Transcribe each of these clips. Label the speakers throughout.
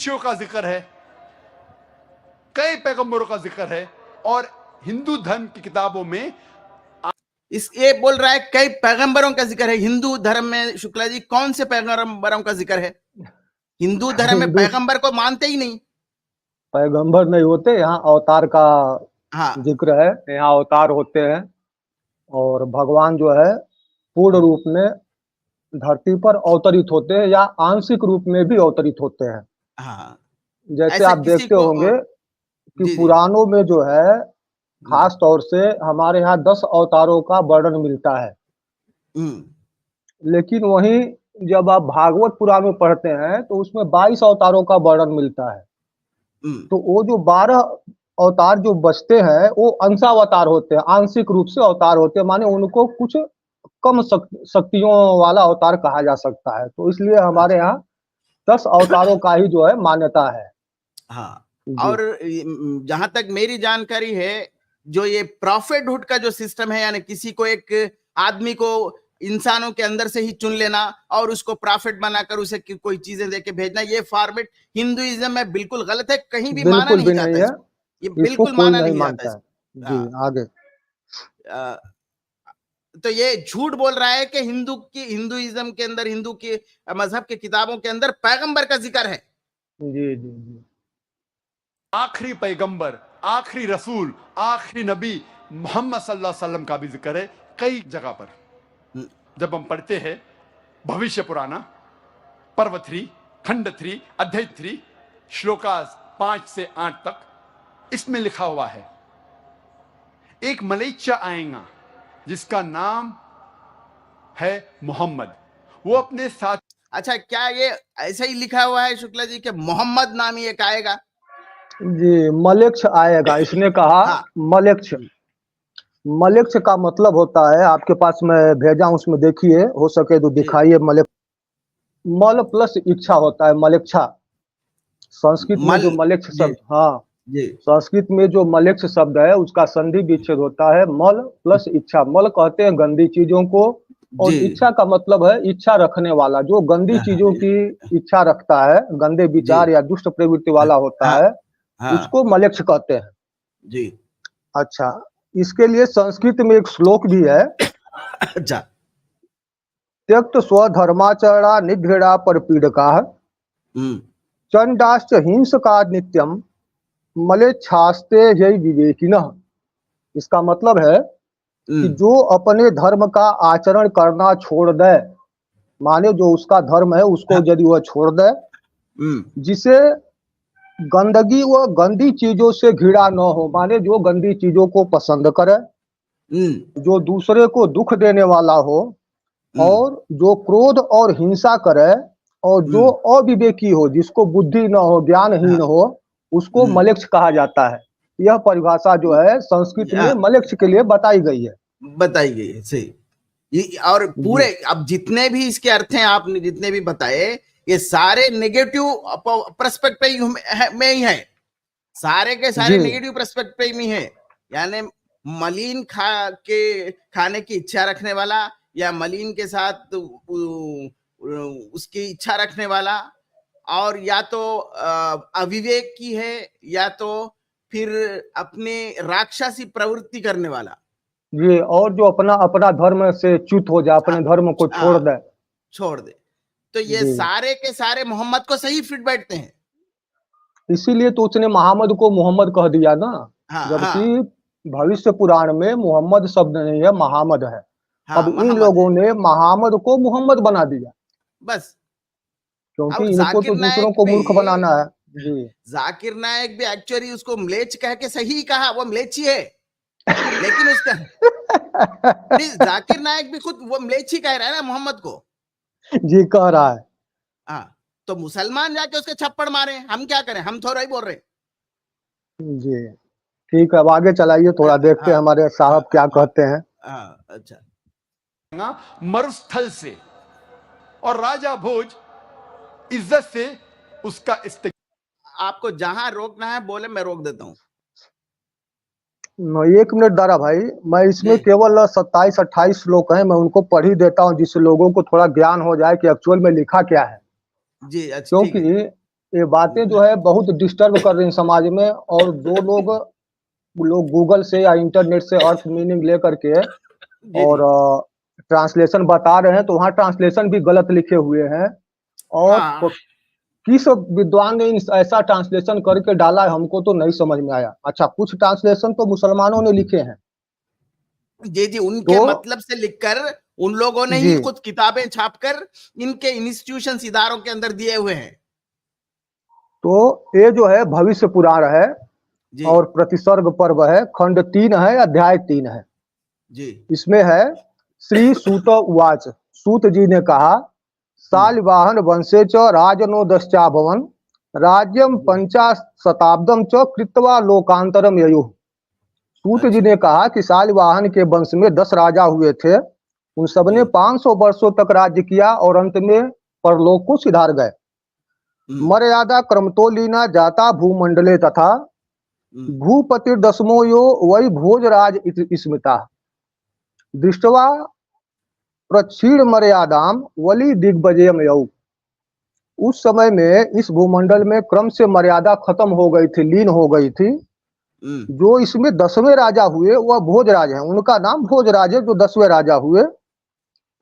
Speaker 1: ऋषियों का जिक्र है, कई पैगंबरों का जिक्र है, और हिंदू धर्म की किताबों में
Speaker 2: ये बोल रहा है कई पैगंबरों का जिक्र है। हिंदू धर्म में शुक्ला जी कौन से पैगंबरों का जिक्र है? हिंदू धर्म में पैगंबर को मानते ही नहीं।
Speaker 3: पैगंबर नहीं होते, यहाँ अवतार का जिक्र है। यहाँ अवतार होते हैं और भगवान जो है पूर्ण रूप में धरती पर अवतरित होते हैं या आंशिक रूप में भी अवतरित होते हैं। जैसे आप देखते होंगे कि पुराणों में जो है खास तौर से हमारे यहाँ 10 अवतारों का वर्णन मिलता है, लेकिन वहीं जब आप भागवत पुराण में पढ़ते हैं तो उसमें 22 अवतारों का वर्णन मिलता है। तो वो जो 12 अवतार जो बचते हैं वो अंशावतार होते हैं, आंशिक रूप से अवतार होते हैं, माने उनको कुछ कम शक्तियों वाला अवतार कहा जा सकता है। तो इसलिए हमारे यहाँ 10 अवतारों का ही जो है मान्यता है।
Speaker 2: हाँ, और जहां तक मेरी जानकारी है, जो ये प्रॉफिटहुड का जो सिस्टम है, यानी किसी को एक आदमी को इंसानों के अंदर से ही चुन लेना और उसको प्रॉफिट बनाकर उसे कोई चीजें देके भेजना, ये फॉर्मेट हिंदुइज्म में बिल्कुल गलत है, कहीं भी माना नहीं जाता है। ये बिल्कुल माना नहीं जाता है।
Speaker 3: जी, आगे
Speaker 2: तो ये झूठ बोल रहा है कि हिंदुइज्म के अंदर, हिंदू के मजहब के किताबों के अंदर पैगंबर का जिक्र है।
Speaker 3: जी जी जी।
Speaker 1: आखिरी पैगंबर, आखिरी रसूल, आखिरी नबी मोहम्मद सल्लल्लाहु अलैहि वसल्लम का भी जिक्र है कई जगह पर। जब हम पढ़ते हैं भविष्य पुराना पर्व 3 खंड 3 अध्याय 3 श्लोकास 5 से 8 तक, इसमें लिखा हुआ है एक मलेच्चा आएगा जिसका नाम है मोहम्मद, वो अपने साथ।
Speaker 2: अच्छा, क्या ये ऐसा ही लिखा हुआ है शुक्ला जी के मोहम्मद नाम ही एक आएगा?
Speaker 3: जी, मलेच्छ आएगा, इसने कहा। मलेच्छ, मलेच्छ का मतलब होता है, आपके पास मैं भेजा उसमें देखिए, हो सके तो दिखाइए। मल प्लस इच्छा होता है मलेच्छा। संस्कृत में जो मलेच्छ शब्द, हाँ, संस्कृत में जो मलेच्छ शब्द है उसका संधि विच्छेद होता है मल प्लस इच्छा। मल कहते हैं गंदी चीजों को, और इच्छा का मतलब है इच्छा रखने वाला। जो गंदी चीजों की इच्छा रखता है, गंदे विचार या दुष्ट प्रवृत्ति वाला होता है, उसको मलेच्छ कहते हैं।
Speaker 2: जी।
Speaker 3: अच्छा, इसके लिए संस्कृत में एक श्लोक भी है।
Speaker 2: अच्छा,
Speaker 3: त्यक्त स्वधर्माचरणा निघृणा पर पीड़का चंडाश्च हिंसका नित्यम मलेच्छास्ते यही विवेकिनः। इसका मतलब है कि जो अपने धर्म का आचरण करना छोड़ दे, माने जो उसका धर्म है उसको यदि वह छोड़ दे, जिसे गंदगी व गंदी चीजों से घृणा न हो, माने जो गंदी चीजों को पसंद करे, जो दूसरे को दुख देने वाला हो, और जो क्रोध और हिंसा करे, और जो अविवेकी हो, जिसको बुद्धि न हो, ज्ञानहीन हो, उसको मलेच्छ कहा जाता है। यह परिभाषा जो है संस्कृत में मलेच्छ के लिए बताई गई है।
Speaker 2: सही। और पूरे अब जितने भी इसके अर्थ हैं आपने जितने भी बताए, ये सारे नेगेटिव पर्सपेक्टिव में ही है, सारे के सारे नेगेटिव पर्सपेक्टिव में है। यानी मलिन खाने की इच्छा रखने वाला, या मलिन के साथ उसकी इच्छा रखने वाला, और या तो अविवेक की है, या तो फिर अपने राक्षसी प्रवृत्ति करने वाला।
Speaker 3: जी, और जो अपना धर्म से च्युत हो जाए, अपने धर्म को छोड़ दे,
Speaker 2: तो ये सारे के सारे मोहम्मद को सही फिट बैठते हैं।
Speaker 3: इसीलिए तो उसने मोहम्मद को मोहम्मद कह दिया ना, जबकि भविष्य पुराण में मोहम्मद शब्द नहीं है, महामद है। अब इन लोगों ने मोहम्मद को मोहम्मद बना दिया,
Speaker 2: बस,
Speaker 3: क्योंकि इनको तो दूसरों को मूर्ख बनाना है। जी,
Speaker 2: जाकिर नायक भी एक्चुअली उसको म्लेच्छ कह के सही कहा, वो म्लेच्छी है, लेकिन उसका जाकिर नायक भी खुद वो म्लेच्छी कह रहा है ना मोहम्मद को।
Speaker 3: जी, कह रहा है।
Speaker 2: हाँ, तो मुसलमान जाके उसके छप्पड़ मारे, हम क्या करें, हम थोड़ा ही बोल रहे।
Speaker 3: जी, ठीक है, अब आगे चलाइए, थोड़ा देखते हैं हमारे साहब क्या कहते हैं।
Speaker 2: अच्छा,
Speaker 1: मरुस्थल से, और राजा भोज इज्जत से उसका
Speaker 2: आपको जहां रोकना है बोले, मैं रोक देता हूँ।
Speaker 3: 1 मिनट दारा भाई, मैं इसमें केवल 27-28 श्लोक हैं, मैं उनको पढ़ ही देता हूँ, जिससे लोगों को थोड़ा ज्ञान हो जाए कि एक्चुअल में लिखा क्या है।
Speaker 2: जी, अच्छा,
Speaker 3: क्योंकि ये बातें जो है बहुत डिस्टर्ब कर रही हैं समाज में, और दो लोग गूगल से या इंटरनेट से अर्थ मीनिंग लेकर के
Speaker 2: जी
Speaker 3: और
Speaker 2: जी।
Speaker 3: ट्रांसलेशन बता रहे हैं, तो वहाँ ट्रांसलेशन भी गलत लिखे हुए हैं। और
Speaker 2: हाँ
Speaker 3: किस विद्वान ने ऐसा ट्रांसलेशन करके डाला है, हमको तो नहीं समझ में आया। अच्छा, कुछ ट्रांसलेशन तो मुसलमानों ने लिखे हैं।
Speaker 2: जी जी, उनके
Speaker 3: तो
Speaker 2: मतलब से लिखकर उन लोगों ने ही
Speaker 3: जी,
Speaker 2: खुद किताबें छापकर इनके इंस्टीट्यूशन इदारों के अंदर दिए हुए हैं।
Speaker 3: तो ये जो है भविष्य पुराण है
Speaker 2: जी
Speaker 3: और प्रतिसर्ग पर्व है, खंड 3 है, अध्याय 3 है।
Speaker 2: जी।
Speaker 3: इसमें है श्री सूत उवाच, सूत जी ने कहा, सालिवाहन वंशे च राजनो दश्चा भवन राज्यम पंचा शताब्दम च कृत्वा लोकांतरम ययुः। सूत जी
Speaker 2: अच्छा।
Speaker 3: ने कहा कि सालिवाहन के वंश में 10 राजा हुए थे, उन सब ने
Speaker 2: जी।
Speaker 3: 500 वर्षों तक राज्य किया और अंत में परलोक को सिधार गए। मर्यादा क्रमतोलीना जाता भूमंडले तथा भूपति दशमो यो वही भोजराज स्मृता दृष्टवा प्रक्षीण मर्यादाम वली दिग्विजयम यौ। उस समय में इस भूमंडल में क्रम से मर्यादा खत्म हो गई थी, लीन हो गई थी। जो इसमें 10वें राजा हुए वह भोजराज हैं, उनका नाम भोजराज है, जो 10वें राजा हुए।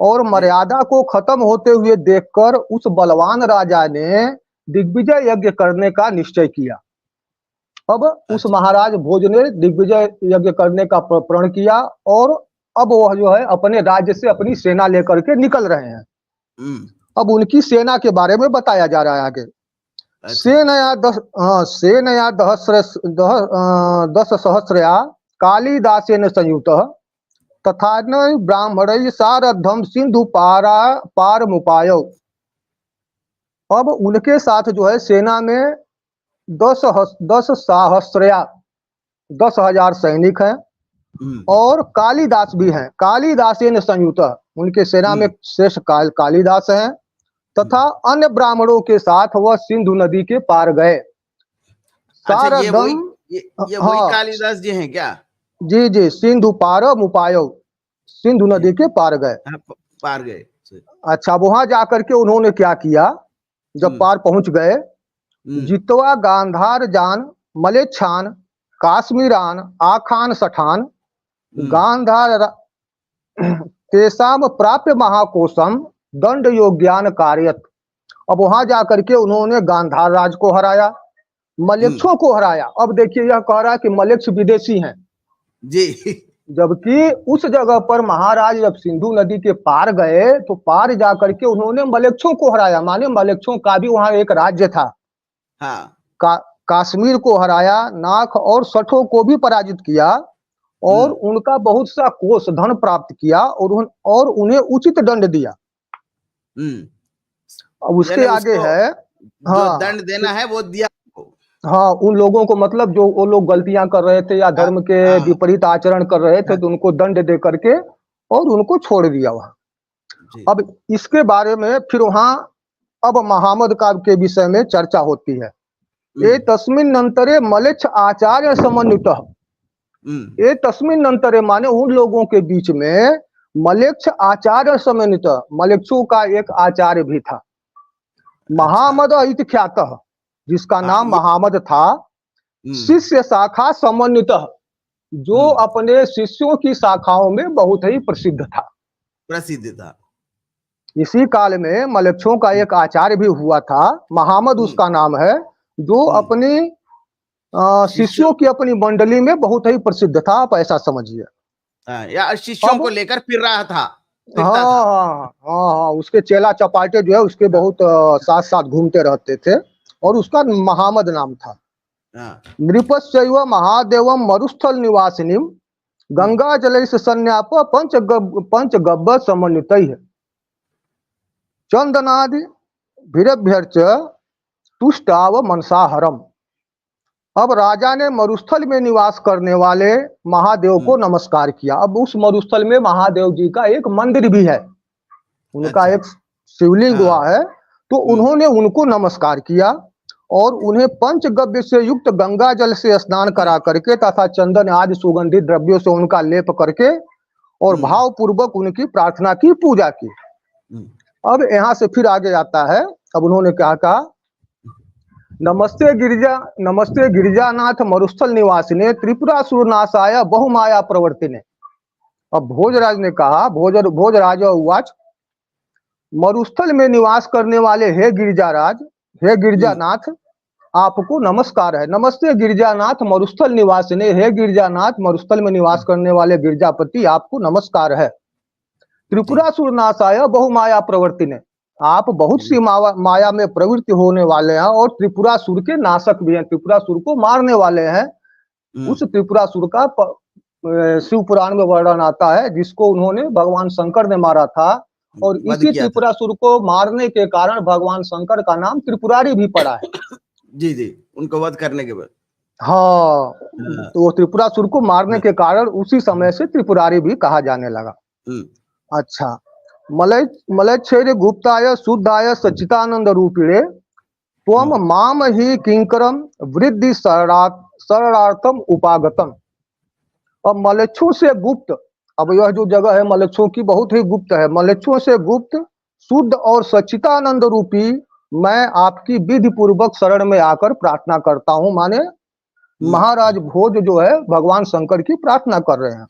Speaker 3: और मर्यादा को खत्म होते हुए देखकर उस बलवान राजा ने दिग्विजय यज्ञ करने का निश्चय किया। अब उस महाराज भोज ने दिग्विजय यज्ञ करने का प्रण किया, और अब वह जो है अपने राज्य से अपनी सेना लेकर के निकल रहे हैं। अब उनकी सेना के बारे में बताया जा रहा है आगे। सेनया 10 सहस्रया कालिदासेन संयुतः तथा ब्राह्मण सारद्धम सिंधु पार मुपायो। अब उनके साथ जो है सेना में 10 सहस्रया 10,000 सैनिक हैं, और कालिदास भी हैं। कालिदासेन संयुत, उनके सेना में श्रेष्ठ कालिदास हैं, तथा अन्य ब्राह्मणों के साथ वह सिंधु नदी के पार गए।
Speaker 2: अच्छा, ये वही
Speaker 3: हाँ,
Speaker 2: कालिदास जी हैं क्या?
Speaker 3: जी जी, सिंधु पार मुपायो, सिंधु नदी के पार गए।
Speaker 2: पार गए।
Speaker 3: अच्छा, वहां जाकर के उन्होंने क्या किया, जब पार पहुंच गए, जितवा गांधार जान मलेच्छान काश्मीरान आखान सठान गांधार तेसाम प्राप्य महाकोशम दंड योग्यान कार्यत। अब वहां जाकर के उन्होंने गांधार राज को हराया, मलेच्छों को हराया। अब देखिए, यह कह रहा है कि मलेच्छ विदेशी हैं
Speaker 2: जी,
Speaker 3: जबकि उस जगह पर महाराज जब सिंधु नदी के पार गए तो पार जाकर के उन्होंने मलेच्छों को हराया, माने मलेच्छों का भी वहां एक राज्य था।
Speaker 2: हाँ।
Speaker 3: काश्मीर को हराया, नाख और सठों को भी पराजित किया, और उनका बहुत सा कोष धन प्राप्त किया, और उन्हें उचित दंड दिया। अब उसके आगे है,
Speaker 2: जो दंड देना है वो दिया।
Speaker 3: हाँ, उन लोगों को, मतलब जो वो लोग गलतियां कर रहे थे या धर्म के विपरीत आचरण कर रहे थे, तो उनको दंड दे करके और उनको छोड़ दिया वहां। अब इसके बारे में फिर वहां अब महामद काव्य के विषय में चर्चा होती है। ये तस्मिन नंतरे मलेच्छ आचार्य समन्वित, ये तस्मिन नंतरे माने उन लोगों के बीच में मलेच्छ आचार्य समन्वित, मलेच्छों का एक आचार्य भी था, महामद इति ख्यातः, जिसका नाम महामद था, शिष्य शाखा समन्वित, जो अपने शिष्यों की शाखाओं में बहुत ही प्रसिद्ध था। इसी काल में मलेच्छों का एक आचार्य भी हुआ था, महामद उसका नाम है, जो अपनी शिष्यों की अपनी मंडली में बहुत ही प्रसिद्ध था। आप ऐसा समझिए,
Speaker 2: या शिष्यों को लेकर फिर रहा था।
Speaker 3: हाँ, उसके चेला चपाटे जो है उसके बहुत साथ साथ घूमते रहते थे, और उसका महामद नाम था। नृपस्यैव महादेवम मरुस्थल निवासिनीम गंगा जल संन्याप पंच गब्ब समन्वितैः चंदनादि भीरभ्यर्च तुष्टाव मनसाहरम। अब राजा ने मरुस्थल में निवास करने वाले महादेव को नमस्कार किया। अब उस मरुस्थल में महादेव जी का एक मंदिर भी है, उनका एक शिवलिंग हुआ है, तो उन्होंने उनको नमस्कार किया, और उन्हें पंचगव्य से युक्त गंगा जल से स्नान करा करके तथा चंदन आदि सुगंधित द्रव्यों से उनका लेप करके और भाव पूर्वक उनकी प्रार्थना की, पूजा की। अब यहाँ से फिर आगे आता है। अब उन्होंने क्या कहा, नमस्ते गिरिजानाथ मरुस्थल निवासिने त्रिपुरासुर नाशाय बहुमाया प्रवर्तिने। अब भोजराज ने कहा, भोजराज उवाच, मरुस्थल में निवास करने वाले हे गिरिजाराज, हे गिरिजानाथ, आपको नमस्कार है। नमस्ते गिरिजानाथ मरुस्थल निवासिने, हे गिरिजानाथ मरुस्थल में निवास करने वाले गिरिजापति, आपको नमस्कार है। त्रिपुरासुर नाशाय बहुमाया प्रवर्तिने, आप बहुत सी माया में प्रवृत्ति होने वाले हैं और त्रिपुरासुर के नाशक भी हैं, त्रिपुरासुर को मारने वाले हैं। उस त्रिपुरासुर का शिव पुराण में वर्णन आता है, जिसको उन्होंने भगवान शंकर ने मारा था, और इसी त्रिपुरासुर को मारने के कारण भगवान शंकर का नाम त्रिपुरारी भी पड़ा है।
Speaker 2: जी जी, उनको वध करने के बाद।
Speaker 3: हाँ, तो वो त्रिपुरासुर को मारने के कारण उसी समय से त्रिपुरारी भी कहा जाने लगा। अच्छा, मलच्छेद गुप्ताय शुद्धाय सच्चिदानंद रूपिणे त्वम माम ही किंकरम वृद्धि शरणार्थम उपागतम। अब मलेच्छों से गुप्त, अब यह जो जगह है मलेच्छों की बहुत ही गुप्त है, मलेच्छों से गुप्त शुद्ध और सच्चिदानंद रूपी मैं आपकी विधि पूर्वक शरण में आकर प्रार्थना करता हूँ। माने महाराज भोज जो है भगवान शंकर की प्रार्थना कर रहे हैं।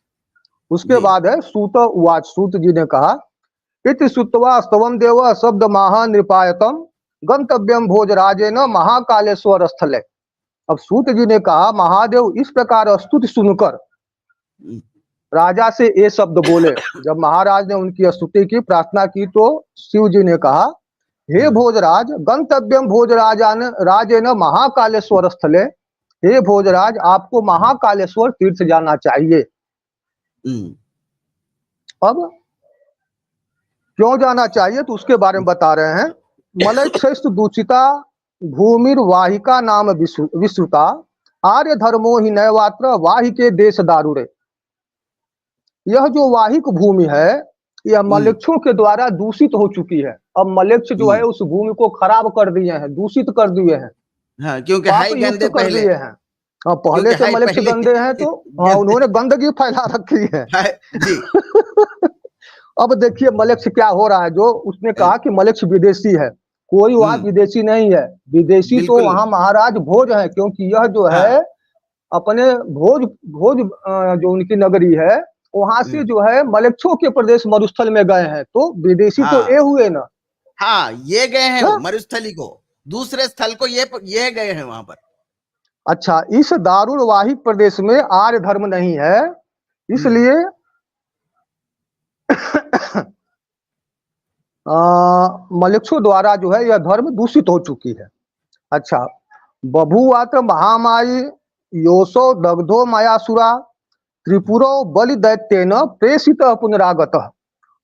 Speaker 3: उसके बाद है सूत उवाच, सूत जी ने कहा, इति सुत्वा स्तवम देव शब्द महा नृपायतम गंतव्यम भोजराजेन महाकालेश्वर स्थले। अब सूत जी ने कहा, महादेव इस प्रकार स्तुति सुनकर राजा से ये शब्द बोले। जब महाराज ने उनकी स्तुति की, प्रार्थना की, तो शिव जी ने कहा, हे भोजराज, गंतव्यम भोजराजेन महाकालेश्वर स्थले, हे भोजराज आपको महाकालेश्वर तीर्थ जाना चाहिए। अब क्यों जाना चाहिए तो उसके बारे में बता रहे हैं। मलच्छेष्ट दूषिता भूमिर्वाहिका नाम विश्रुता आर्य धर्मो ही नैवात्र वाहिके देश दारुरे। यह जो वाहिक भूमि है यह मलेच्छों के द्वारा दूषित हो चुकी है। अब मलेच्छ जो है उस भूमि को खराब कर दिए हैं, दूषित कर दिए हैं।
Speaker 2: हाँ, क्योंकि हाई गंदे पहले
Speaker 3: हैं। हाँ, पहले से मलेच्छ गंदे हैं, तो हाँ, उन्होंने गंदगी फैला रखी है
Speaker 2: जी।
Speaker 3: अब देखिए मलेच्छ क्या हो रहा है। जो उसने कहा कि मलेच्छ विदेशी है, कोई वहाँ विदेशी नहीं है। विदेशी तो वहाँ महाराज भोज है, क्योंकि यह जो है अपने भोज जो उनकी नगरी है वहां से जो है मलेच्छों के प्रदेश मरुस्थल में गए हैं, तो विदेशी तो ये हुए ना।
Speaker 2: हाँ, ये गए हैं मरुस्थली को, दूसरे स्थल को ये गए हैं वहां पर।
Speaker 3: अच्छा, इस दारुण वाहिक प्रदेश में आर्य धर्म नहीं है, इसलिए मलेच्छों द्वारा जो है यह धर्म दूषित हो चुकी है। अच्छा, बभुवात्र महामाई योसो दग्धो मायासुरा त्रिपुरो बलि दैत्येन प्रेषित पुनरागत।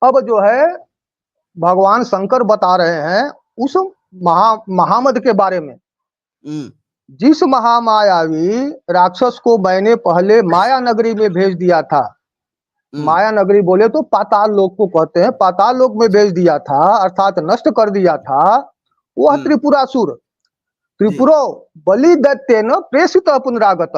Speaker 3: अब जो है भगवान शंकर बता रहे हैं उस महामद के बारे में, जिस महामायावी राक्षस को मैंने पहले माया नगरी में भेज दिया था। माया नगरी बोले तो पाताल लोक को कहते हैं, पाताल लोक में भेज दिया था, अर्थात नष्ट कर दिया था। वह त्रिपुरासुर त्रिपुरो बलि दैत्येन प्रेषित पुनरागत,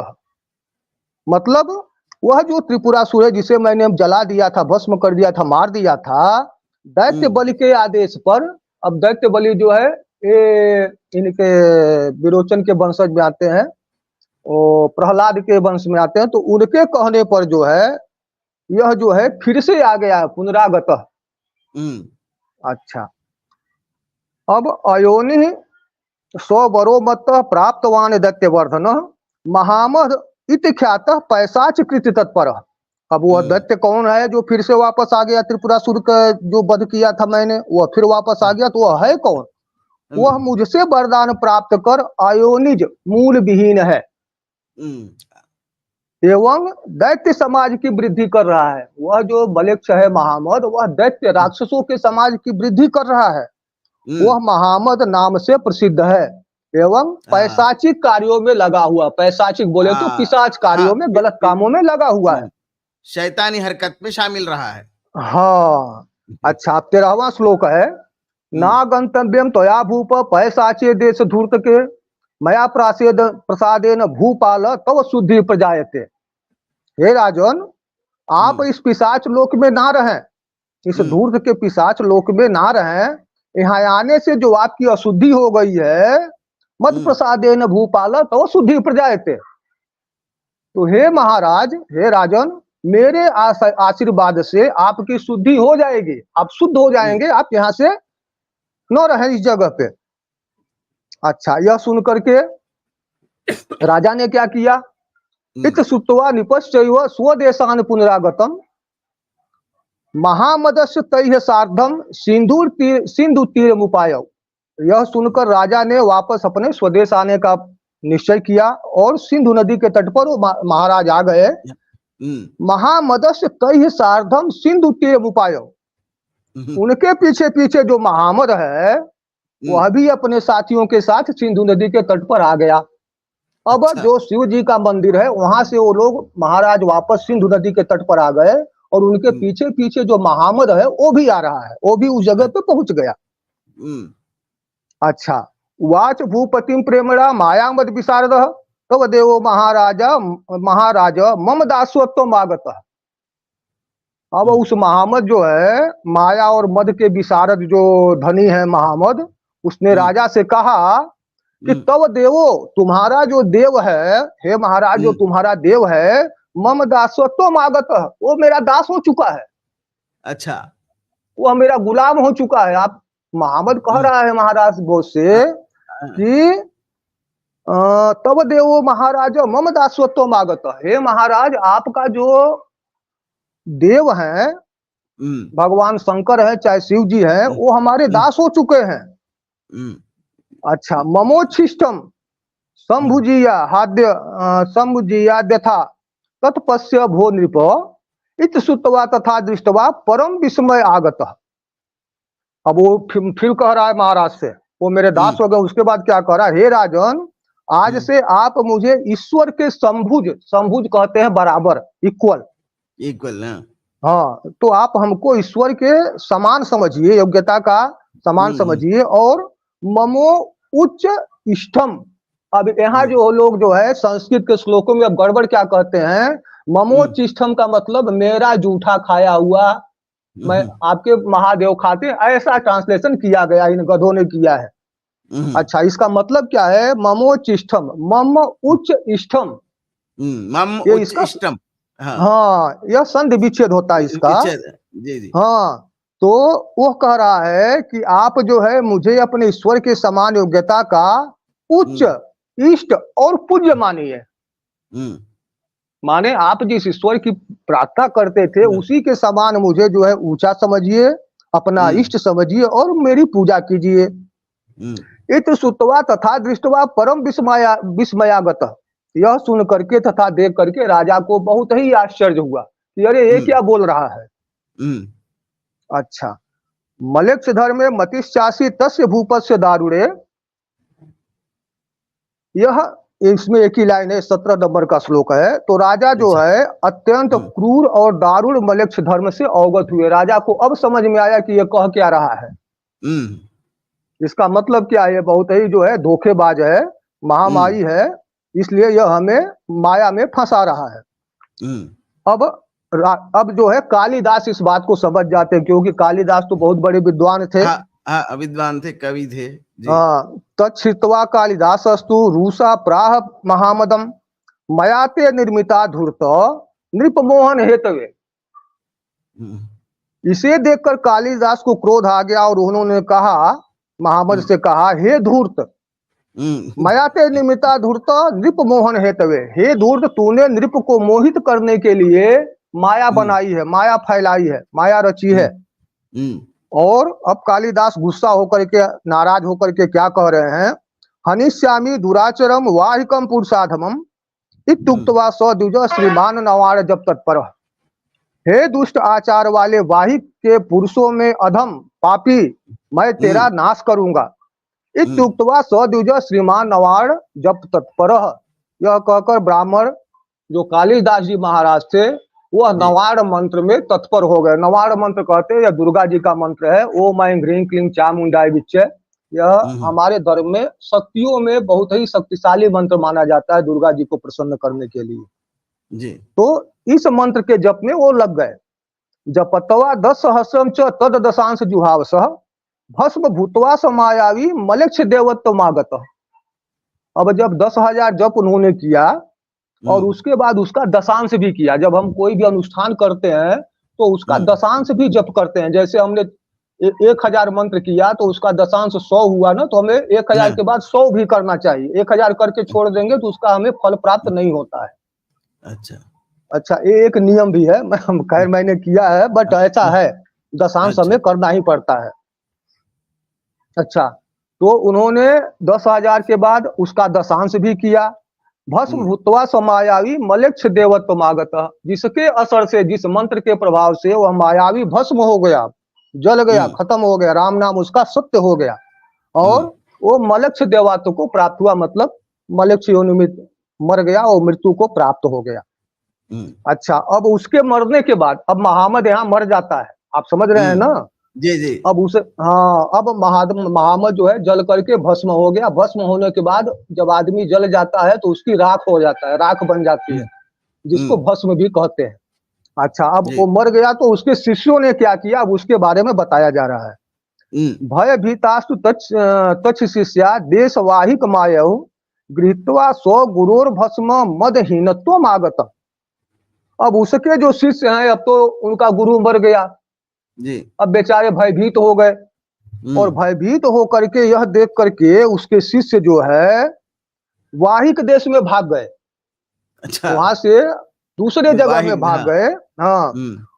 Speaker 3: मतलब वह जो त्रिपुरासुर है जिसे मैंने जला दिया था, भस्म कर दिया था, मार दिया था, दैत्य बलि के आदेश पर। अब दैत्य बलि जो है ये इनके विरोचन के वंशज में आते हैं, और प्रहलाद के वंश में आते हैं, तो उनके कहने पर जो है यह जो है फिर से आ गया है, पुनरागत। अच्छा, अब अयोनि स्वरो मत प्राप्तवान दैत्यवर्धन महामद इति ख्यात पैसाच कृत तत्पर। अब वह दैत्य कौन है जो फिर से वापस आ गया? त्रिपुरासुर का जो वध किया था मैंने, वह फिर वापस आ गया, तो वह है कौन? वह मुझसे वरदान प्राप्त कर अयोनिज मूल विहीन है एवं दैत्य समाज की वृद्धि कर रहा है। वह जो मलेच्छ है महामद, वह दैत्य राक्षसों के समाज की वृद्धि कर रहा है। वह महामद नाम से प्रसिद्ध है एवं पैसाचिक कार्यों में लगा हुआ, पैसाचिक बोले तो पिशाच कार्यों में, गलत कामों में लगा हुआ है,
Speaker 2: शैतानी हरकत में शामिल रहा है।
Speaker 3: हाँ। अच्छा, 13वां श्लोक है, ना गंतव्यम त्वया भूप पैसाचे देश धूर्त के मया प्रसादेन भूपाल तव शुद्धि प्रजायते। हे राजन, आप इस पिशाच लोक में ना रहें, इस धूर्त के पिशाच लोक में ना रहें। यहाँ आने से जो आपकी अशुद्धि हो गई है, मत प्रसादेन भूपाल तव शुद्धि प्रजायते। तो हे महाराज, हे राजन, मेरे आशीर्वाद से आपकी शुद्धि हो जाएगी, आप शुद्ध हो जाएंगे, आप यहाँ से न रहे इस जगह पे। अच्छा, यह सुन करके राजा ने क्या किया, इत सुत्वा निपश्चैव स्वदेशान पुनरागतम महामदस्य तैह सार्धम सिंधु तीर मुपाय। यह सुनकर राजा ने वापस अपने स्वदेश आने का निश्चय किया और सिंधु नदी के तट पर वो महाराज आ गए। महामदस्य तैह सार्धम सिंधु तीर मुपाय। उनके पीछे पीछे जो महामद है वह भी अपने साथियों के साथ सिंधु नदी के तट पर आ गया। अब जो शिव जी का मंदिर है वहां से वो लोग महाराज वापस सिंधु नदी के तट पर आ गए और उनके पीछे पीछे जो महामद है वो भी आ रहा है, वो भी उस जगह पे पहुंच गया। अच्छा, वाच भूपतिम प्रेमणा मायामद विशारद तव देवो महाराज मम दासत्वम आगत। अब उस महामद जो है, माया और मद के विशारद जो धनी है महामद, उसने राजा से कहा कि तव देवो, तुम्हारा जो देव है, हे महाराज जो तुम्हारा देव है, मम दासत्वम आगत, वो मेरा दास हो चुका है।
Speaker 2: अच्छा,
Speaker 3: वो मेरा गुलाम हो चुका है। आप महामद कह रहा है महाराज बोस से कि तव देवो महाराज मम दासत्वम आगत। हे महाराज, आपका जो देव है, भगवान शंकर है चाहे शिव जी है, वो हमारे दास हो चुके हैं। अच्छा, ममोच्छिष्टम संभुजीयाद्यथा तत्पश्य भो नृप इत सुत्वा तथा दृष्टवा परम विस्मय आगत। अब वो फिर कह रहा है महाराज से, वो मेरे दास हो गए। उसके बाद क्या कह रहा है, हे राजन, आज से आप मुझे ईश्वर के संभुज कहते हैं बराबर, इक्वल हाँ, तो आप हमको ईश्वर के समान समझिए, योग्यता का समान समझिए। और ममो उच्च इष्टम, अब यहाँ जो लोग जो है संस्कृत के श्लोकों में अब गड़बड़ क्या कहते हैं, ममोचिष्टम का मतलब मेरा जूठा खाया हुआ, मैं आपके महादेव खाते, ऐसा ट्रांसलेशन किया गया, इन गधों ने किया है। अच्छा, इसका मतलब क्या है, ममोचिष्टम, मम उच्च इष्टम,
Speaker 2: मम उच्च इष्टम।
Speaker 3: हाँ, यह संधि विच्छेद होता है इसका।
Speaker 2: जी।
Speaker 3: हाँ, तो वो कह रहा है कि आप जो है मुझे अपने ईश्वर के समान योग्यता का उच्च, इष्ट और पूज्य मानिए। माने आप जिस ईश्वर की प्रार्थना करते थे उसी के समान मुझे जो है ऊंचा समझिए, अपना इष्ट समझिए और मेरी पूजा कीजिए। इत सुत्वा तथा दृष्टवा परम विस्मयागत। यह सुन करके तथा देख करके राजा को बहुत ही आश्चर्य हुआ कि अरे ये क्या बोल रहा है। अच्छा, मलेक्ष धर्मे मतिश्चासी तस्य भूपस्य दारुणे, यह इसमें एक ही लाइन है, 17 नंबर का श्लोक है। तो राजा जो है अत्यंत क्रूर और दारुण मलेक्ष धर्म से अवगत हुए। राजा को अब समझ में आया कि यह कह क्या रहा है, इसका मतलब क्या है, बहुत ही जो है धोखेबाज है, महामाई है, इसलिए यह हमें माया में फंसा रहा है। अब जो है कालिदास इस बात को समझ जाते हैं, क्योंकि कालिदास तो बहुत बड़े विद्वान थे।
Speaker 2: विद्वान थे, कवि थे।
Speaker 3: तच्छ्रुत्वा कालिदासस्तु रूसा प्राह महामदम मयाते निर्मिता धूर्त नृपमोहन हेतवे। इसे देखकर कालिदास को क्रोध आ गया और उन्होंने कहा, महामद से कहा, हे धूर्त, मयाते निर्मिता धूर्त नृपमोहन हेतवे, हे धूर्त, तूने नृप को मोहित करने के लिए माया बनाई है, माया फैलाई है, माया रची है। और अब कालिदास गुस्सा होकर के, नाराज होकर के क्या कह रहे हैं, हनिष्यामि दुराचरम वाहिकम पुरुषाधमम इत्युक्त्वा सद्विज श्रीमान नवाड़ जब तत्पर। हे दुष्ट आचार वाले वाहिक के पुरुषों में अधम पापी, मैं तेरा नाश करूंगा। इत्युक्त्वा सद्विज श्रीमान नवाड़ जब तत्पर। यह कहकर ब्राह्मण जो कालिदास जी महाराज थे वह नवाड़ मंत्र में तत्पर हो गए। नवाड़ मंत्र कहते हैं, यह दुर्गा जी का मंत्र है, ओम ऐं ह्रीं क्लीं चामुंडाय विच्चे। यह हमारे धर्म में शक्तियों में बहुत ही शक्तिशाली मंत्र माना जाता है, दुर्गा जी को प्रसन्न करने के लिए
Speaker 2: जी।
Speaker 3: तो इस मंत्र के जप में वो लग गए। जपत्वा 10 सहस्रम च तद दशांश जुहावसः भस्म भूतवा समायावी मलेक्ष देवत्व मागत। अब जब 10,000 जप उन्होंने किया और उसके बाद उसका दशांश भी किया, जब हम कोई भी अनुष्ठान करते हैं तो उसका दशांश भी जप करते हैं। जैसे हमने 1,000 मंत्र किया तो उसका दशांश 100 हुआ ना, तो हमें 1,000 के बाद 100 भी करना चाहिए। 1,000 करके छोड़ देंगे तो उसका हमें फल प्राप्त नहीं होता है। अच्छा, ये एक नियम भी है, खैर मैंने किया है, बट ऐसा है, दशांश हमें करना ही पड़ता है। अच्छा, तो उन्होंने 10,000 के बाद उसका दशांश भी किया। भस्म भूत्वा समायावी मलेच्छ देवत्वमागत, जिसके असर से, जिस मंत्र के प्रभाव से वह मायावी भस्म हो गया, जल गया, खत्म हो गया, राम नाम उसका सत्य हो गया और वो मलेच्छ देवत्व को प्राप्त हुआ, मतलब मलेच्छ योनि में मर गया और मृत्यु को प्राप्त हो गया। अच्छा, अब उसके मरने के बाद अब महामद यहाँ मर जाता है, आप समझ रहे हैं ना?
Speaker 2: जी जी।
Speaker 3: अब उसे, हाँ, अब महामद जो है जल करके भस्म हो गया। भस्म होने के बाद जब आदमी जल जाता है तो उसकी राख हो जाता है, राख बन जाती है, जिसको भस्म भी कहते हैं। अच्छा, अब वो मर गया तो उसके शिष्यों ने क्या किया, अब उसके बारे में बताया जा रहा है। भय भीतास्तु तच्छ शिष्या देशवाहिक मायहु गृहीत्वा स्व गुरोर भस्म मदहीनत्वम आगतम। अब उसके जो शिष्य हैं, अब तो उनका गुरु मर गया
Speaker 2: जी,
Speaker 3: अब बेचारे भयभीत हो गए और भयभीत होकर के यह देख करके उसके शिष्य जो है वाहिक देश में भाग गए।
Speaker 2: अच्छा,
Speaker 3: वहां से दूसरे जगह में भाग गए। हाँ,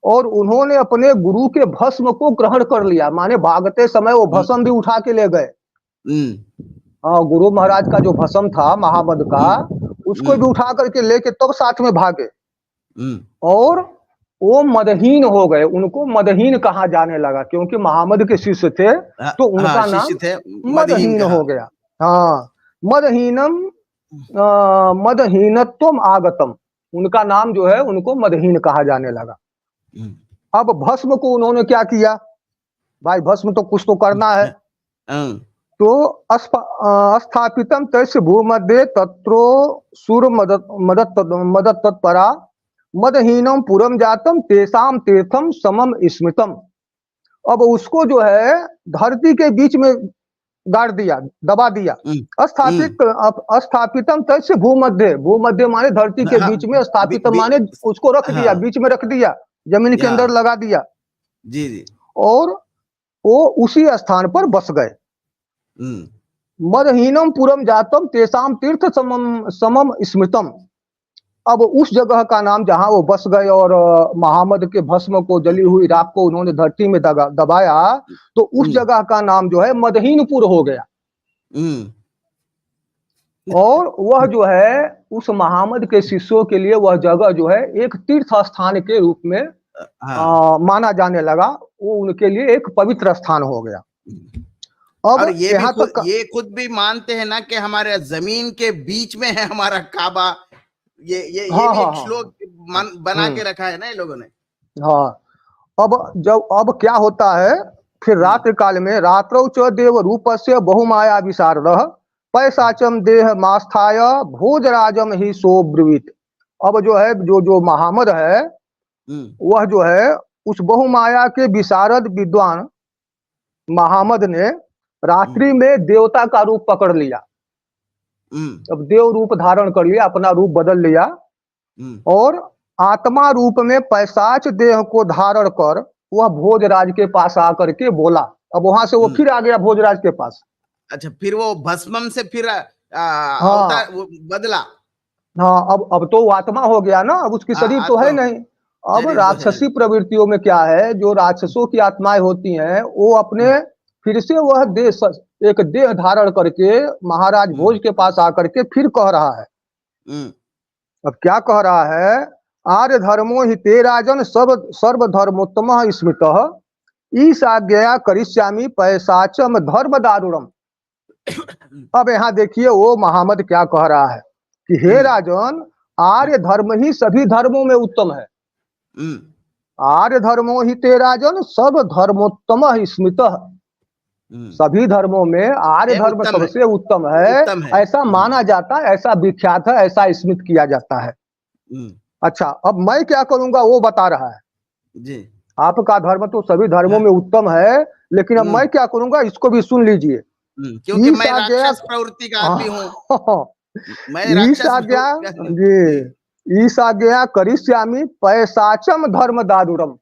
Speaker 3: और उन्होंने अपने गुरु के भस्म को ग्रहण कर लिया, माने भागते समय वो भस्म भी उठा के ले गए। हाँ, गुरु महाराज का जो भस्म था महामद का, उसको भी उठा करके लेके तब साथ में भागे और वो मदहीन हो गए। उनको मदहीन कहा जाने लगा क्योंकि महामद के शिष्य थे तो उनका नाम मदहीन हो गया। हाँ, मदहीनम मदहीनत्वम आगतम, उनका नाम जो है उनको मदहीन कहा जाने लगा। अब भस्म को उन्होंने क्या किया, भाई भस्म तो कुछ तो करना है, तो स्थापितम तस्य भूमध्य तत्रो सूर मदत तत्परा मदहीनम पुरम जातम तेसाम तीर्थम समम स्मृतम। अब उसको जो है धरती के बीच में गाड़ दिया, दबा दिया। स्थापितम तस्य भूमध्य, भूमध्य माने धरती के बीच में, स्थापितम माने उसको रख दिया, बीच में रख दिया, जमीन के अंदर लगा दिया।
Speaker 2: जी जी।
Speaker 3: और वो उसी स्थान पर बस गए। मदहीनम पुरम जातम तेसाम तीर्थ समम स्मृतम। अब उस जगह का नाम जहां वो बस गए और महामद के भस्म को, जली हुई राख को उन्होंने धरती में दबाया, तो उस जगह का नाम जो है मदहीनपुर हो गया। और वह जो है उस महामद के शिष्यों के लिए वह जगह जो है एक तीर्थ स्थान के रूप में माना जाने लगा। वो उनके लिए एक पवित्र स्थान हो गया। अब
Speaker 2: और ये खुद भी मानते हैं ना कि हमारे जमीन के बीच में है हमारा काबा। ये भी एक श्लोक बना के रखा है ना ये लोगों ने। हाँ,
Speaker 3: अब क्या होता है, फिर रात्रि काल में रात्रौ च देव रूपस्य बहुमाया विशारदः पैसाचम देह मास्थाय भोजराजम ही सोब्रवीत। अब जो है जो महामद है वह जो है उस बहुमाया के विशारद विद्वान महामद ने रात्रि में देवता का रूप पकड़ लिया। अब देव रूप धारण कर लिया, अपना रूप बदल लिया और आत्मा रूप में पैशाच देह को धारण कर वह भोजराज के पास आकर के बोला। अब वहां से वो फिर आ गया भोजराज के पास।
Speaker 2: अच्छा, फिर वो भस्मम से फिर बदला।
Speaker 3: हाँ, अब तो वो आत्मा हो गया ना, अब उसकी शरीर तो है नहीं। अब राक्षसी प्रवृत्तियों में क्या है, जो राक्षसों की आत्माएं होती हैं वो अपने फिर से वह एक देह धारण करके महाराज भोज के पास आकर के फिर कह रहा है। अब क्या कह रहा है, आर्य धर्मो हिते राजन सर्व धर्मोत्तम स्मृतः ईशाज्ञया करिष्यामि पैशाचम धर्म दारुणम। अब यहाँ देखिए वो महामद क्या कह रहा है कि हे राजन, आर्य धर्म ही सभी धर्मों में उत्तम है। आर्य धर्मो हिते राजन सर्व धर्मोत्तम स्मृतः, सभी धर्मों में आर्य धर्म सबसे उत्तम है, ऐसा माना जाता है, ऐसा विख्यात है, ऐसा स्मृत किया जाता है। अच्छा, अब मैं क्या करूंगा वो बता रहा है
Speaker 2: जी।
Speaker 3: आपका धर्म तो सभी धर्मों में उत्तम है, लेकिन अब मैं क्या करूंगा इसको भी सुन लीजिए।
Speaker 2: क्योंकि
Speaker 3: ईश
Speaker 2: मैं
Speaker 3: आ गया।
Speaker 2: राक्षस प्रवृत्ति का आदमी हूँ, मैं
Speaker 3: ईश आ गया जी, ईश आ गया करिष्यामि पैशाचम धर्म दारुरम।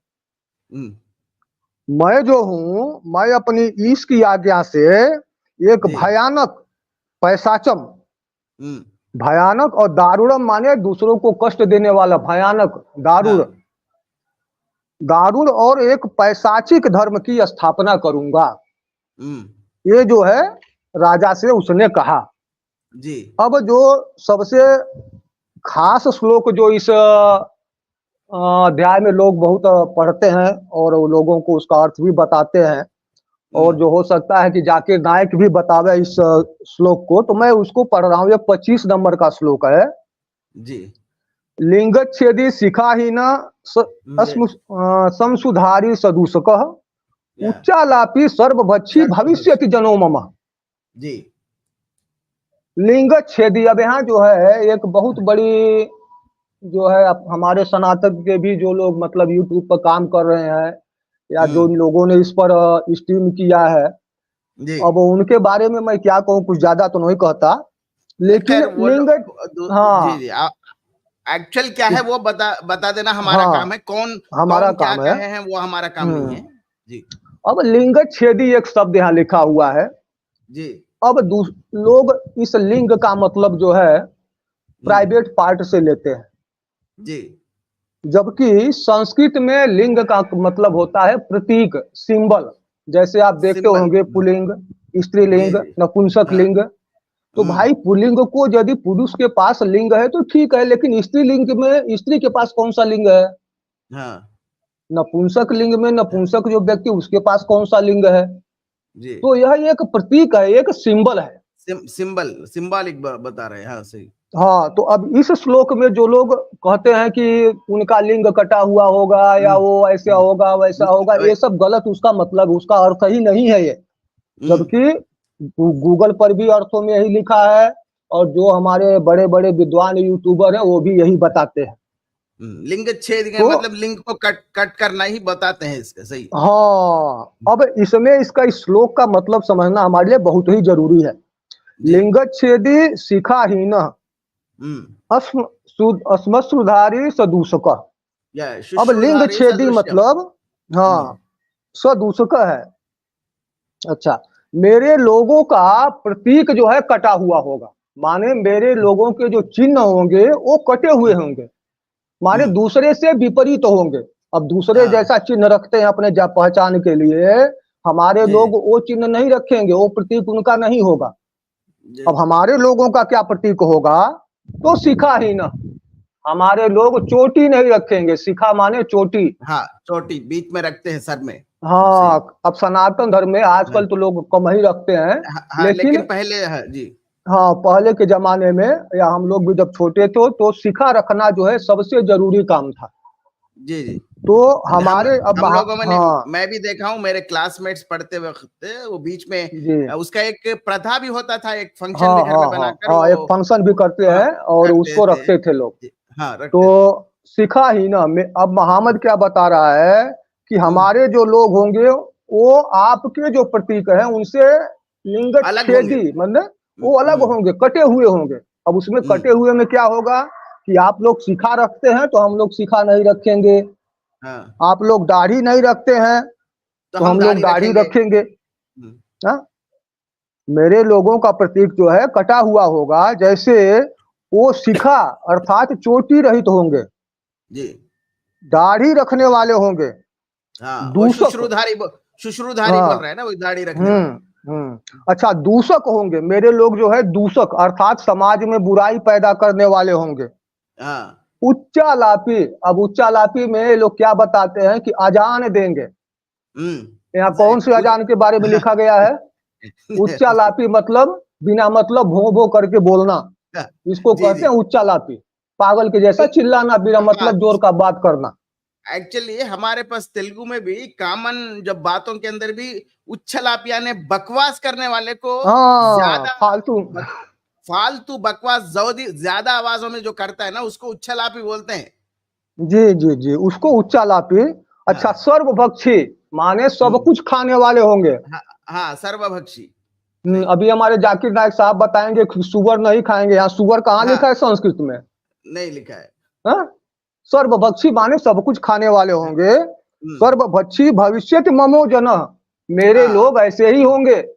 Speaker 3: मैं जो हूँ, मैं अपनी ईश की आज्ञा से एक
Speaker 2: जी।
Speaker 3: भयानक, पैशाचम
Speaker 2: हम्म,
Speaker 3: भयानक, और दारुणम माने दूसरों को कष्ट देने वाला, भयानक, दारुण,
Speaker 2: हाँ,
Speaker 3: दारुण और एक पैशाचिक धर्म की स्थापना करूंगा।
Speaker 2: हम्म,
Speaker 3: ये जो है राजा से उसने कहा।
Speaker 2: जी,
Speaker 3: अब जो सबसे खास श्लोक जो इस अध्याय में लोग बहुत पढ़ते हैं और वो लोगों को उसका अर्थ भी बताते हैं, और जो हो सकता है कि जाकिर नायक भी बतावे इस श्लोक को, तो मैं उसको पढ़ रहा हूँ। ये 25 नंबर का श्लोक है।
Speaker 2: जी,
Speaker 3: लिंगच्छेदी शिखाहीन संसुधारी सदूषक
Speaker 2: या,
Speaker 3: उच्चालापी सर्वभक्षी भविष्यति जनो मम।
Speaker 2: जी,
Speaker 3: लिंग छेदी, अब यहाँ जो है एक बहुत बड़ी जो है, अब हमारे सनातन के भी जो लोग मतलब यूट्यूब पर काम कर रहे हैं या जो लोगों ने इस पर स्ट्रीम किया है,
Speaker 2: जी,
Speaker 3: अब उनके बारे में मैं क्या कहूँ, कुछ ज्यादा तो नहीं कहता, लेकिन
Speaker 2: खैर वो
Speaker 3: लिंग,
Speaker 2: जी,
Speaker 3: हाँ
Speaker 2: जी, एक्चुअल क्या है वो बता देना हमारा
Speaker 3: हाँ
Speaker 2: काम है। कौन
Speaker 3: हमारा
Speaker 2: कौन क्या
Speaker 3: काम है।
Speaker 2: कहे हैं वो हमारा काम नहीं है। जी,
Speaker 3: अब लिंग छेदी एक शब्द यहाँ लिखा हुआ है।
Speaker 2: जी,
Speaker 3: अब लोग इस लिंग का मतलब जो है प्राइवेट पार्ट से लेते हैं,
Speaker 2: जी,
Speaker 3: जबकि संस्कृत में लिंग का मतलब होता है प्रतीक, सिंबल। जैसे आप देखते
Speaker 2: सिंबल,
Speaker 3: होंगे पुल्लिंग,
Speaker 2: जी,
Speaker 3: स्त्रीलिंग,
Speaker 2: जी,
Speaker 3: नपुंसक
Speaker 2: हाँ,
Speaker 3: लिंग। तो भाई पुल्लिंग को यदि पुरुष के पास लिंग है तो ठीक है, लेकिन स्त्रीलिंग में स्त्री के पास कौन सा लिंग है?
Speaker 2: हाँ,
Speaker 3: नपुंसक लिंग में नपुंसक जो व्यक्ति उसके पास कौन सा लिंग है?
Speaker 2: जी,
Speaker 3: तो यह एक प्रतीक है, एक सिंबल है।
Speaker 2: सिंबल, सिंबॉलिक बता रहे हैं। हाँ, सही।
Speaker 3: हाँ, तो अब इस श्लोक में जो लोग कहते हैं कि उनका लिंग कटा हुआ होगा या
Speaker 2: हम्म,
Speaker 3: वो ऐसा होगा वैसा होगा, ये सब गलत, उसका मतलब, उसका अर्थ ही नहीं है ये। जबकि गूगल पर भी अर्थों में यही लिखा है, और जो हमारे बड़े बड़े विद्वान यूट्यूबर हैं वो भी यही बताते हैं।
Speaker 2: लिंग छेद
Speaker 3: तो
Speaker 2: मतलब लिंग को कट करना ही बताते हैं इसका, सही।
Speaker 3: हाँ, अब इसमें इसका इस श्लोक का मतलब समझना हमारे लिए बहुत ही जरूरी है। लिंगच्छेदी शिखाहीन अस्मश्रुधारी सदूषक। अब लिंग छेदी मतलब, हाँ, सदूषक है। अच्छा, मेरे लोगों का प्रतीक जो है कटा हुआ होगा, माने मेरे लोगों के जो चिन्ह होंगे वो कटे हुए होंगे, माने दूसरे से विपरीत होंगे। अब दूसरे जैसा चिन्ह रखते हैं अपने पहचान के लिए, हमारे लोग वो चिन्ह नहीं रखेंगे, वो प्रतीक उनका नहीं होगा। अब हमारे लोगों का क्या प्रतीक होगा? तो शिखाहीन, हमारे लोग चोटी नहीं रखेंगे। शिखा माने चोटी,
Speaker 2: हाँ, चोटी बीच में रखते हैं सर में।
Speaker 3: हाँ, अब सनातन धर्म में आजकल तो लोग कम ही रखते हैं,
Speaker 2: हाँ,
Speaker 3: लेकिन
Speaker 2: पहले, हाँ, जी,
Speaker 3: हाँ, पहले के जमाने में या हम लोग भी जब छोटे थे तो शिखा रखना जो है सबसे जरूरी काम था।
Speaker 2: जी, जी।
Speaker 3: तो हमारे अब
Speaker 2: हम लोगों में
Speaker 3: हाँ,
Speaker 2: मैं भी देखा हूँ, मेरे क्लासमेट्स पढ़ते वक्त वो बीच में
Speaker 3: जी,
Speaker 2: उसका एक प्रथा भी होता था, एक फंक्शन
Speaker 3: हाँ
Speaker 2: भी घर
Speaker 3: हाँ
Speaker 2: में
Speaker 3: हाँ
Speaker 2: बनाकर
Speaker 3: हाँ, एक
Speaker 2: वो
Speaker 3: फंक्शन भी करते हैं और
Speaker 2: करते
Speaker 3: उसको
Speaker 2: थे।
Speaker 3: रखते थे लोग।
Speaker 2: हाँ, रखते थे।
Speaker 3: तो शिखा ही ना में अब मोहम्मद क्या बता रहा है कि हमारे जो लोग होंगे वो आपके जो प्रतीक हैं उनसे लिंग
Speaker 2: अलग होंगे।
Speaker 3: छेदी, मतलब वो अलग होंगे, कटे हुए होंगे। अब उसमें कटे हुए में क्या होगा कि आप लोग शिखा रखते हैं तो हम लोग शिखा नहीं रखेंगे,
Speaker 2: हाँ,
Speaker 3: आप लोग दाढ़ी नहीं रखते हैं
Speaker 2: तो
Speaker 3: तो
Speaker 2: हम
Speaker 3: हम लोग
Speaker 2: दाढ़ी
Speaker 3: दाढ़ी
Speaker 2: रखेंगे।
Speaker 3: रखेंगे। हाँ, मेरे लोगों का प्रतीक जो है कटा हुआ होगा, जैसे वो शिखा अर्थात चोटी रहित होंगे,
Speaker 2: जी,
Speaker 3: दाढ़ी रखने वाले होंगे,
Speaker 2: हाँ, वो
Speaker 3: दूषक,
Speaker 2: शुश्रूधारी बोल
Speaker 3: हाँ,
Speaker 2: रहे हैं ना, वो दाढ़ी रखने वाले।
Speaker 3: अच्छा, दूषक होंगे। मेरे लोग जो है दूषक अर्थात समाज में बुराई पैदा करने वाले होंगे।
Speaker 2: हाँ,
Speaker 3: उच्चालापी, अब उच्चालापी में ये लोग क्या बताते हैं कि अजान देंगे। यहाँ कौन से अजान के बारे में लिखा गया है? उच्चालापी मतलब बिना मतलब भों भों करके बोलना, इसको
Speaker 2: जी,
Speaker 3: कहते
Speaker 2: जी,
Speaker 3: हैं उच्चालापी। पागल के जैसा चिल्लाना, बिना मतलब जोर का बात करना।
Speaker 2: एक्चुअली हमारे पास तेलुगु में भी कॉमन जब बातों के अंदर भी उच्छलाप यानी बकवास करने वाले को
Speaker 3: हाँ,
Speaker 2: ज्यादा
Speaker 3: फालतू,
Speaker 2: फालतू बकवास ज्यादा आवाजों में जो करता है ना उसको उच्छलापी बोलते हैं।
Speaker 3: जी जी जी, उसको उच्चालापी। अच्छा,
Speaker 2: हाँ,
Speaker 3: सर्वभक्षी माने सब कुछ खाने वाले होंगे।
Speaker 2: हाँ, हाँ, सर्वभक्षी।
Speaker 3: अभी हमारे जाकिर नायक साहब बताएंगे कि सुअर नहीं खाएंगे। यहाँ सुअर कहाँ
Speaker 2: हाँ।
Speaker 3: लिखा है संस्कृत में?
Speaker 2: नहीं लिखा है।
Speaker 3: हाँ? सर्वभक्षी माने सब कुछ खाने वाले होंगे। सर्वभक्षी भविष्यति ममो जनः, मेरे
Speaker 2: हाँ।
Speaker 3: लोग ऐसे ही होंगे।